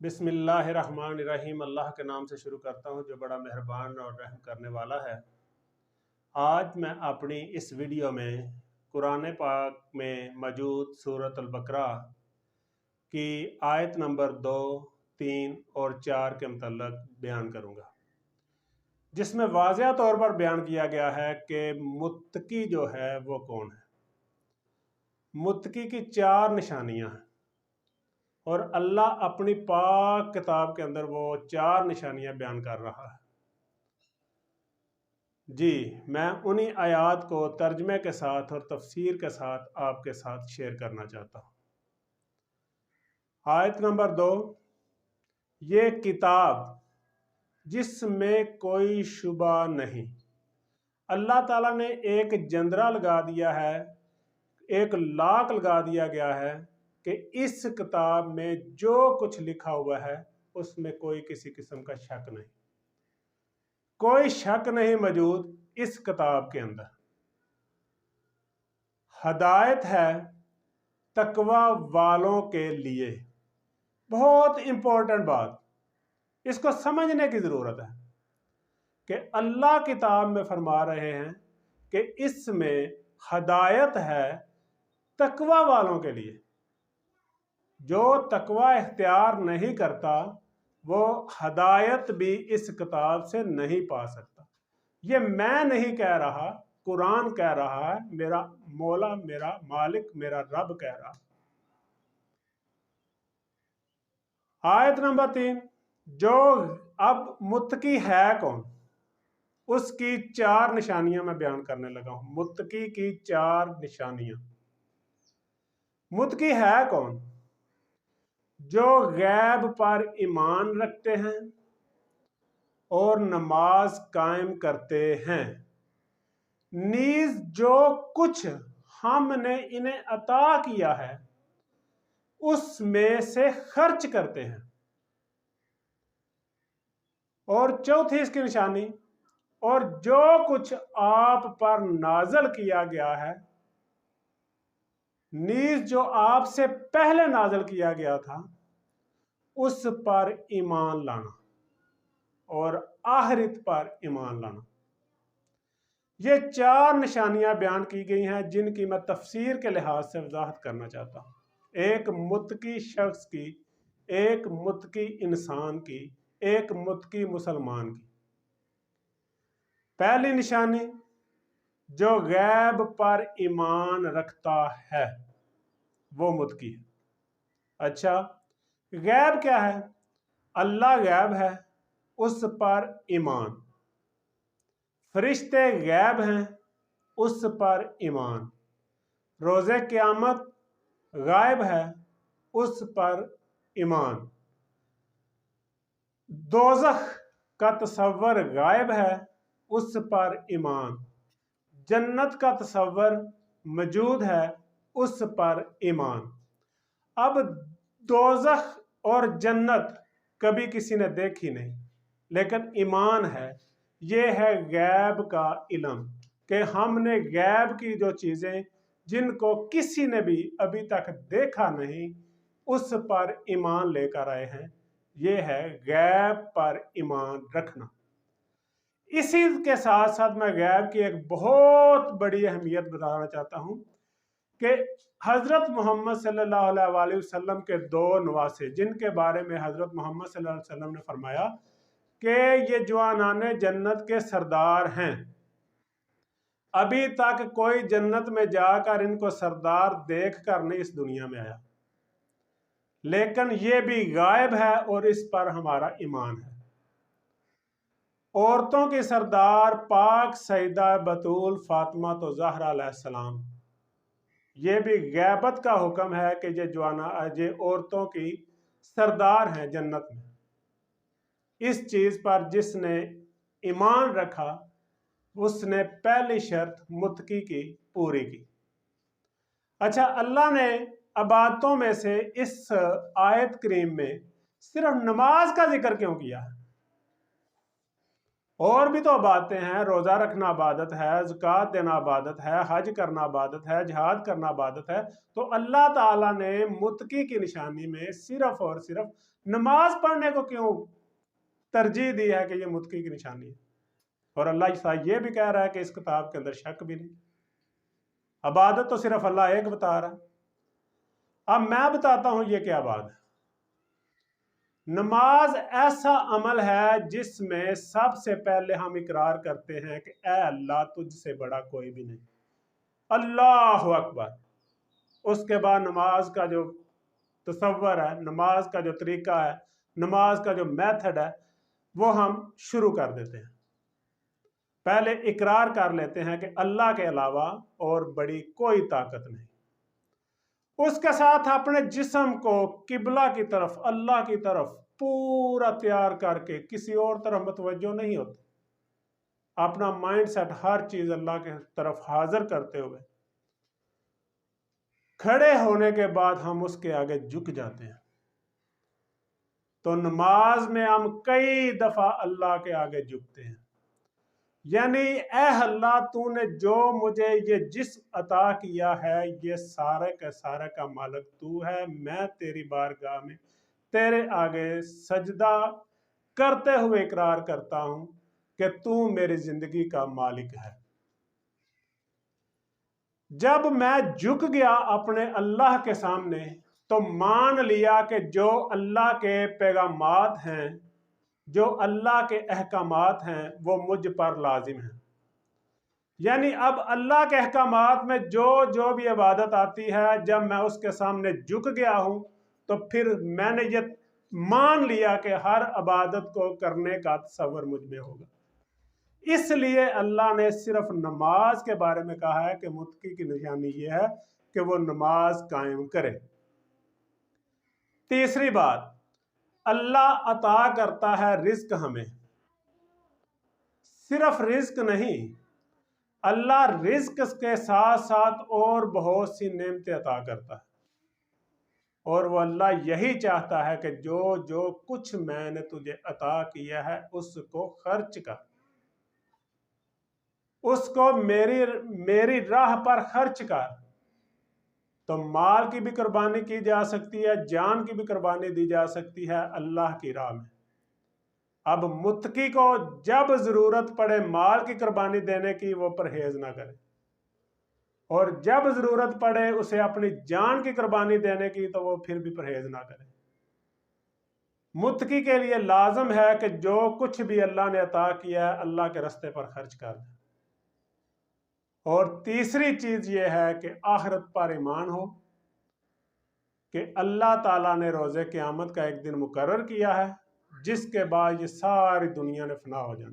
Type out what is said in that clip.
बिस्मिल्लाहिर्रहमानिर्रहीम। अल्लाह के नाम से शुरू करता हूँ जो बड़ा मेहरबान और रहम करने वाला है। आज मैं अपनी इस वीडियो में कुरान पाक में मौजूद सूरत अल-बकरा की आयत नंबर 2, 3 और 4 के मतलब बयान करूँगा, जिसमें वाज़िह तौर पर बयान किया गया है कि मुत्तकी जो है वो कौन है। मुत्तकी की 4 निशानियाँ हैं और अल्लाह अपनी पाक किताब के अंदर वो 4 निशानियां बयान कर रहा है। जी, मैं उन्हीं आयात को तर्जमे के साथ और तफसीर के साथ आपके साथ शेयर करना चाहता हूँ। आयत नंबर 2, ये किताब जिसमें कोई शुबा नहीं। अल्लाह ताला ने एक जंदरा लगा दिया है, एक लाक लगा दिया गया है कि इस किताब में जो कुछ लिखा हुआ है उसमें कोई किसी किस्म का शक नहीं, कोई शक नहीं मौजूद इस किताब के अंदर। हदायत है तकवा वालों के लिए। बहुत इंपॉर्टेंट बात, इसको समझने की जरूरत है कि अल्लाह किताब में फरमा रहे हैं कि इसमें हदायत है तकवा वालों के लिए। जो तकवा इख्तियार नहीं करता वो हदायत भी इस किताब से नहीं पा सकता। ये मैं नहीं कह रहा, कुरान कह रहा है, मेरा मौला, मेरा मालिक, मेरा रब कह रहा। आयत नंबर 3, जो अब मुत्तकी है कौन, उसकी 4 निशानियां मैं बयान करने लगा हूं। मुत्तकी की 4 निशानियां। मुत्तकी है कौन? जो गैब पर ईमान रखते हैं और नमाज कायम करते हैं, नीज जो कुछ हमने इन्हें अता किया है उसमें से खर्च करते हैं। और चौथी इसकी निशानी, और जो कुछ आप पर नाजल किया गया है, नीज जो आपसे पहले नाजल किया गया था उस पर ईमान लाना और आखिरत पर ईमान लाना। ये 4 निशानियां बयान की गई हैं जिनकी मैं तफसीर के लिहाज से वजाहत करना चाहता हूँ। एक मुत्तकी शख्स की, एक मुत्तकी इंसान की, एक मुत्तकी मुसलमान की। पहली निशानी, जो गैब पर ईमान रखता है वो मुत्तकी है। अच्छा, गैब क्या है? अल्लाह गैब है, उस पर ईमान। फरिश्ते गैब हैं, उस पर ईमान। रोज़े क़यामत गायब है, उस पर ईमान। दोज़ख का तसव्वुर गायब है, उस पर ईमान। जन्नत का तसव्वुर मौजूद है, उस पर ईमान। अब दोज़ख और जन्नत कभी किसी ने देखी नहीं, लेकिन ईमान है। ये है गैब का इल्म कि हमने गैब की जो चीज़ें जिनको किसी ने भी अभी तक देखा नहीं उस पर ईमान लेकर आए हैं। ये है गैब पर ईमान रखना। इसी के साथ साथ मैं गैब की एक बहुत बड़ी अहमियत बताना चाहता हूँ कि हज़रत मोहम्मद सल्लल्लाहु अलैहि वसल्लम के 2 नवासे, जिनके बारे में हज़रत मोहम्मद सल्लल्लाहु अलैहि वसल्लम ने फरमाया कि ये जवानाने जन्नत के सरदार हैं। अभी तक कोई जन्नत में जाकर इनको सरदार देख कर नहीं इस दुनिया में आया, लेकिन ये भी गायब है और इस पर हमारा ईमान है। औरतों की सरदार पाक सईदा बतूल फातिमा तो ज़हरा अलैहिस्सलाम, ये भी गैबत का हुक्म है कि ये औरतों की सरदार हैं जन्नत में। इस चीज़ पर जिसने ईमान रखा उसने पहली शर्त मुत्तकी की पूरी की। अच्छा, अल्लाह ने इबादतों में से इस आयत करीम में सिर्फ नमाज का जिक्र क्यों किया है? اور بھی تو عبادتیں ہیں، روزہ رکھنا عبادت ہے، زکوٰۃ دینا عبادت ہے، حج کرنا عبادت ہے، جہاد کرنا عبادت ہے۔ تو اللہ تعالیٰ نے متقی کی نشانی میں صرف اور صرف نماز پڑھنے کو کیوں ترجیح دی ہے کہ یہ متقی کی نشانی ہے؟ اور اللہ یہ بھی کہہ رہا ہے کہ اس کتاب کے اندر شک بھی نہیں، عبادت تو صرف اللہ ایک بتا رہا ہے۔ اب میں بتاتا ہوں یہ کیا بات ہے۔ نماز ایسا عمل ہے جس میں سب سے پہلے ہم اقرار کرتے ہیں کہ اے اللہ تجھ سے بڑا کوئی بھی نہیں، اللہ اکبر۔ اس کے بعد نماز کا جو تصور ہے، نماز کا جو طریقہ ہے، نماز کا جو میتھڈ ہے، وہ ہم شروع کر دیتے ہیں۔ پہلے اقرار کر لیتے ہیں کہ اللہ کے علاوہ اور بڑی کوئی طاقت نہیں۔ اس کے ساتھ اپنے جسم کو قبلہ کی طرف، اللہ کی طرف پورا تیار کر کے کسی اور طرف متوجہ نہیں ہوتے، اپنا مائنڈ سیٹ ہر چیز اللہ کی طرف حاضر کرتے ہوئے کھڑے ہونے کے بعد ہم اس کے آگے جھک جاتے ہیں۔ تو نماز میں ہم کئی دفعہ اللہ کے آگے جھکتے ہیں، یعنی اے اللہ تو نے جو مجھے یہ جسم عطا کیا ہے، یہ سارے کا سارا کا مالک تو ہے، میں تیری بارگاہ میں تیرے آگے سجدہ کرتے ہوئے اقرار کرتا ہوں کہ تو میری زندگی کا مالک ہے۔ جب میں جھک گیا اپنے اللہ کے سامنے تو مان لیا کہ جو اللہ کے پیغامات ہیں، جو اللہ کے احکامات ہیں، وہ مجھ پر لازم ہیں۔ یعنی اب اللہ کے احکامات میں جو بھی عبادت آتی ہے، جب میں اس کے سامنے جھک گیا ہوں تو پھر میں نے یہ مان لیا کہ ہر عبادت کو کرنے کا تصور مجھ میں ہوگا۔ اس لیے اللہ نے صرف نماز کے بارے میں کہا ہے کہ متقی کی نشانی یہ ہے کہ وہ نماز قائم کرے۔ تیسری بات، اللہ عطا کرتا ہے رزق ہمیں، صرف رزق نہیں، اللہ رزق کے ساتھ ساتھ اور بہت سی نعمتیں عطا کرتا ہے، اور وہ اللہ یہی چاہتا ہے کہ جو کچھ میں نے تجھے عطا کیا ہے اس کو خرچ کر، اس کو میری راہ پر خرچ کر۔ تو مال کی بھی قربانی کی جا سکتی ہے، جان کی بھی قربانی دی جا سکتی ہے اللہ کی راہ میں۔ اب متقی کو جب ضرورت پڑے مال کی قربانی دینے کی، وہ پرہیز نہ کرے، اور جب ضرورت پڑے اسے اپنی جان کی قربانی دینے کی تو وہ پھر بھی پرہیز نہ کرے۔ متقی کے لیے لازم ہے کہ جو کچھ بھی اللہ نے عطا کیا ہے اللہ کے راستے پر خرچ کر دے۔ اور تیسری چیز یہ ہے کہ آخرت پر ایمان ہو کہ اللہ تعالیٰ نے روز قیامت کا ایک دن مقرر کیا ہے جس کے بعد یہ ساری دنیا نے فنا ہو جانا۔